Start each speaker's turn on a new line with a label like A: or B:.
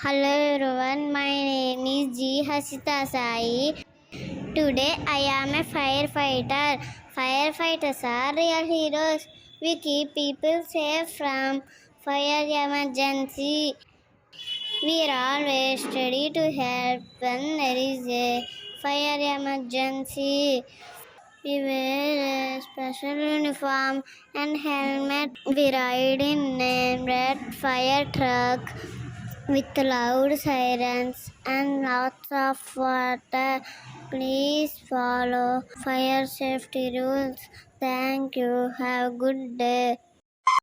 A: Hello everyone, my name is G. Hasita Sai. Today I am a firefighter. Firefighters are real heroes. We keep people safe from fire emergency. We are always ready to help when there is a fire emergency. We wear a special uniform and helmet. We ride in a red fire truck with loud sirens and lots of water. Please follow fire safety rules. Thank you. Have a good day.